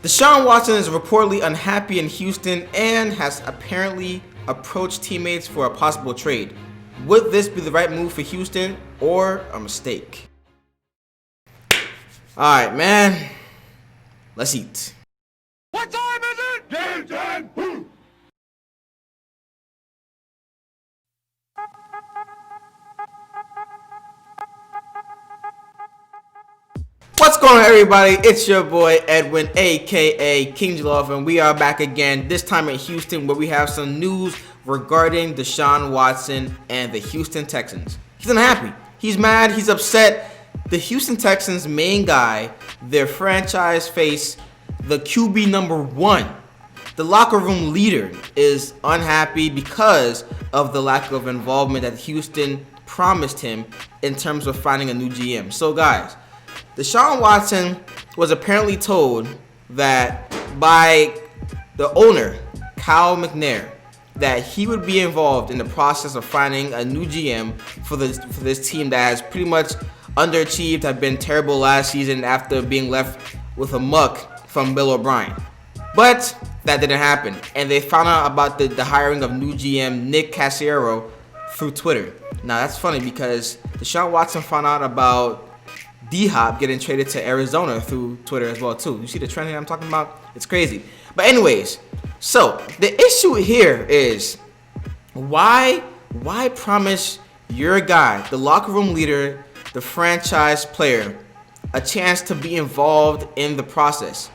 Deshaun Watson is reportedly unhappy in Houston and has apparently approached teammates for a possible trade. Would this be the right move for Houston or a mistake? Alright, man. Let's eat. What time is it? Game time! Boo! What's going on, everybody? It's your boy Edwin, aka King Jollof, and we are back again, this time in Houston, where we have some news regarding Deshaun Watson and the Houston Texans. He's unhappy. He's mad. He's upset. The Houston Texans' main guy, their franchise face, the QB number one, the locker room leader, is unhappy because of the lack of involvement that Houston promised him in terms of finding a new GM. So, guys, Deshaun Watson was apparently told that by the owner, Kyle McNair, that he would be involved in the process of finding a new GM for this team that has pretty much underachieved, have been terrible last season after being left with a muck from Bill O'Brien. But that didn't happen, and they found out about the hiring of new GM Nick Cassiero through Twitter. Now that's funny because Deshaun Watson found out about D-Hop getting traded to Arizona through Twitter as well too. You see the trend here I'm talking about? It's crazy. But anyways, so the issue here is why promise your guy, the locker room leader, the franchise player, a chance to be involved in the process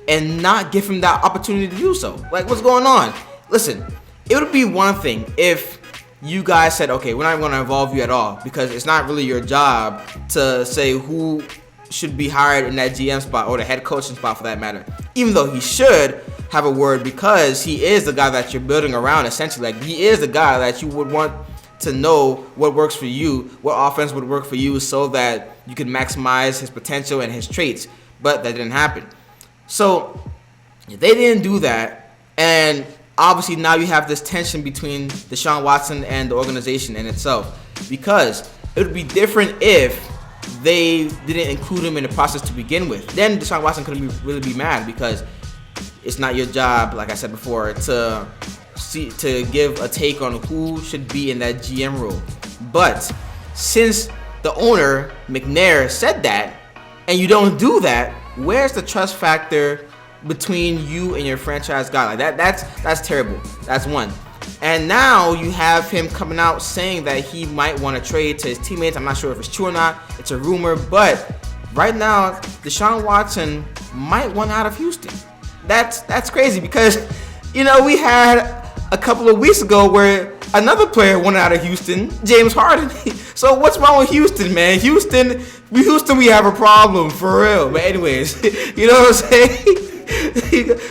and not give him that opportunity to do so? Like, what's going on? Listen, it would be one thing if you guys said, okay, we're not going to involve you at all because it's not really your job to say who should be hired in that GM spot or the head coaching spot for that matter. Even though he should have a word because he is the guy that you're building around essentially. Like, he is the guy that you would want to know what works for you, what offense would work for you so that you can maximize his potential and his traits. But that didn't happen. So they didn't do that, and obviously now you have this tension between Deshaun Watson and the organization in itself, because it would be different if they didn't include him in the process to begin with. Then Deshaun Watson couldn't really be mad because it's not your job, like I said before, to give a take on who should be in that GM role. But since the owner, McNair, said that, and you don't do that, where's the trust factor between you and your franchise guy? Like that's terrible. That's one. And now you have him coming out saying that he might want to trade to his teammates. I'm not sure if it's true or not. It's a rumor, but right now Deshaun Watson might want out of Houston. That's crazy because, you know, we had a couple of weeks ago where another player went out of Houston, James Harden. So what's wrong with Houston, man? Houston, we have a problem for real. But anyways, you know what I'm saying?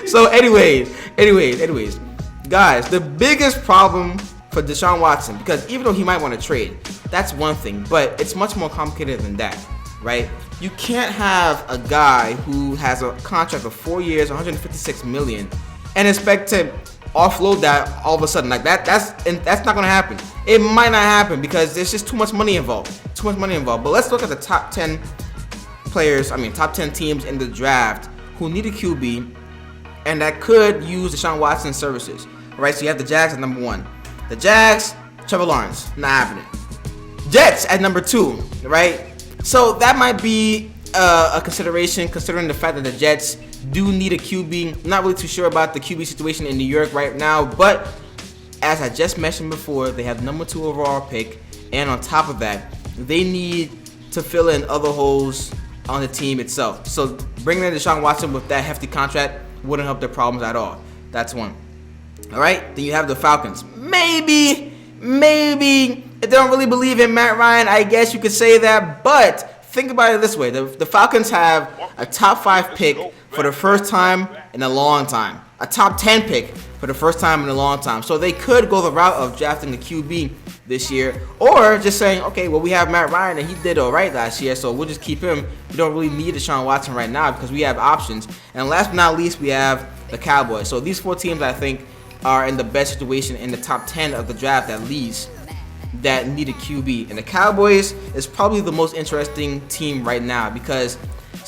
So anyways, guys, the biggest problem for Deshaun Watson, because even though he might want to trade, that's one thing, but it's much more complicated than that, right? You can't have a guy who has a contract of 4 years, $156 million, and expect to offload that all of a sudden. Like that's not gonna happen. It might not happen because there's just too much money involved. But let's look at the top 10 teams in the draft who need a QB and that could use Deshaun Watson's services. All right, so you have the Jags at number 1. The Jags, Trevor Lawrence, not happening. Jets at number 2, right? So that might be a consideration, considering the fact that the Jets do need a QB. I'm not really too sure about the QB situation in New York right now, but as I just mentioned before, they have number 2 overall pick, and on top of that, they need to fill in other holes on the team itself. So bringing in Deshaun Watson with that hefty contract wouldn't help their problems at all. That's one. All right, then you have the Falcons. Maybe if they don't really believe in Matt Ryan, I guess you could say that, but think about it this way. The Falcons have a top 5 pick for the first time in a long time. A top 10 pick for the first time in a long time. So they could go the route of drafting a QB this year, or just saying, okay, well, we have Matt Ryan and he did all right last year, so we'll just keep him. We don't really need Deshaun Watson right now because we have options. And last but not least, we have the Cowboys. So these 4 teams, I think, are in the best situation in the top 10 of the draft at least that need a QB. And the Cowboys is probably the most interesting team right now because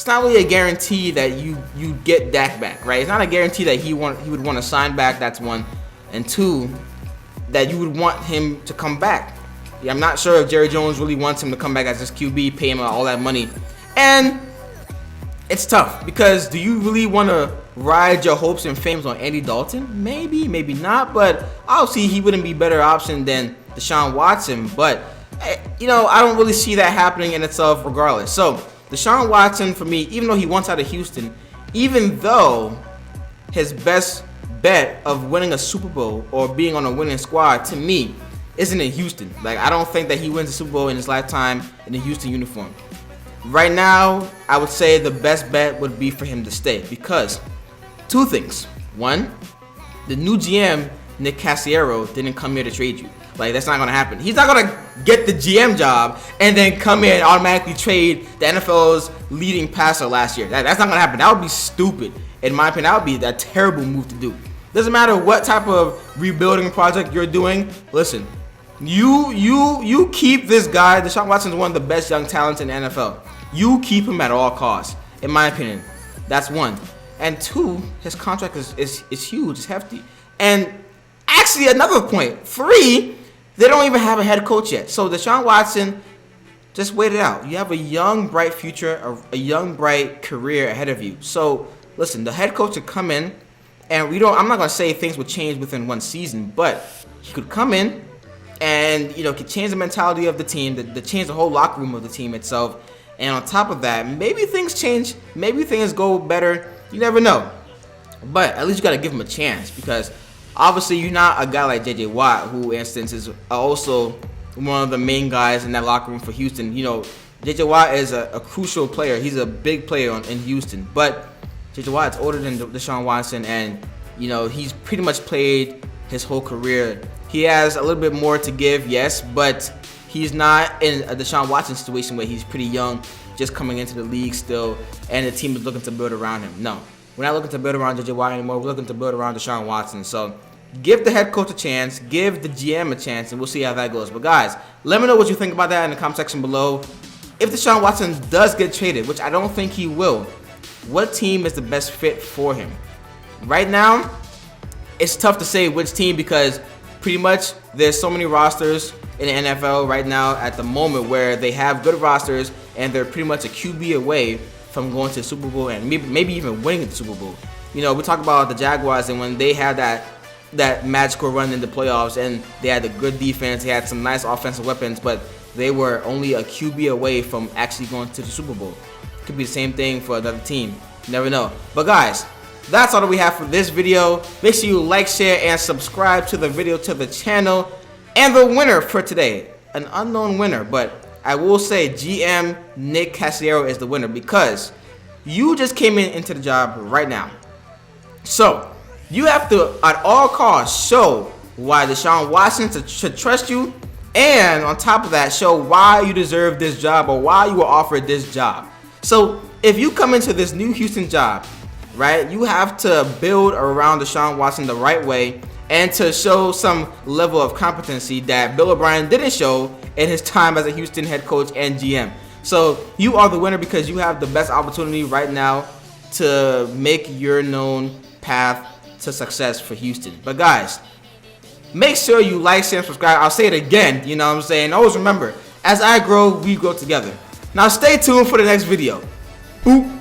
it's not really a guarantee that you get Dak back, right? It's not a guarantee that he would want to sign back. That's one, and two, that you would want him to come back. Yeah, I'm not sure if Jerry Jones really wants him to come back as his QB, pay him all that money, and it's tough because do you really want to ride your hopes and fames on Andy Dalton? Maybe, maybe not, but obviously he wouldn't be a better option than Deshaun Watson. But you know, I don't really see that happening in itself regardless. So Deshaun Watson, for me, even though he wants out of Houston, even though his best bet of winning a Super Bowl or being on a winning squad, to me, isn't in Houston. Like, I don't think that he wins a Super Bowl in his lifetime in a Houston uniform. Right now, I would say the best bet would be for him to stay because two things. One, the new GM, Nick Cassiero, didn't come here to trade you. Like, that's not going to happen. He's not going to get the GM job and then come in and automatically trade the NFL's leading passer last year. That's not going to happen. That would be stupid. In my opinion, that would be a terrible move to do. Doesn't matter what type of rebuilding project you're doing. Listen, you keep this guy. Deshaun Watson is one of the best young talents in the NFL. You keep him at all costs, in my opinion. That's one. And two, his contract is huge. It's hefty. And actually, another point. Three, they don't even have a head coach yet. So Deshaun Watson, just wait it out. You have a young, bright future, a young, bright career ahead of you. So listen, the head coach would come in, and I'm not gonna say things would change within one season, but he could come in and could change the mentality of the team, to change the whole locker room of the team itself. And on top of that, maybe things change, maybe things go better. You never know. But at least you gotta give him a chance because obviously you're not a guy like J.J. Watt, who, instance, is also one of the main guys in that locker room for Houston. J.J. Watt is a crucial player. He's a big player in Houston. But J.J. Watt's older than Deshaun Watson, and he's pretty much played his whole career. He has a little bit more to give, yes, but he's not in a Deshaun Watson situation where he's pretty young, just coming into the league still, and the team is looking to build around him. No, we're not looking to build around J.J. Watt anymore. We're looking to build around Deshaun Watson. So give the head coach a chance, give the GM a chance, and we'll see how that goes. But guys, let me know what you think about that in the comment section below. If Deshaun Watson does get traded, which I don't think he will, what team is the best fit for him? Right now, it's tough to say which team because pretty much there's so many rosters in the NFL right now at the moment where they have good rosters and they're pretty much a QB away from going to the Super Bowl and maybe even winning the Super Bowl. We talk about the Jaguars, and when they had that magical run in the playoffs and they had a good defense, they had some nice offensive weapons, but they were only a QB away from actually going to the Super Bowl. Could be the same thing for another team. You never know. But guys, that's all that we have for this video. Make sure you like, share, and subscribe to the video, to the channel. And the winner for today, an unknown winner, but I will say GM Nick Cassiero is the winner because you just came into the job right now. So you have to, at all costs, show why Deshaun Watson should trust you, and on top of that, show why you deserve this job or why you were offered this job. So if you come into this new Houston job, right, you have to build around Deshaun Watson the right way and to show some level of competency that Bill O'Brien didn't show in his time as a Houston head coach and GM. So you are the winner because you have the best opportunity right now to make your known path to success for Houston. But guys, make sure you like, share, and subscribe. I'll say it again, you know what I'm saying? Always remember, as I grow, we grow together. Now stay tuned for the next video. Boop.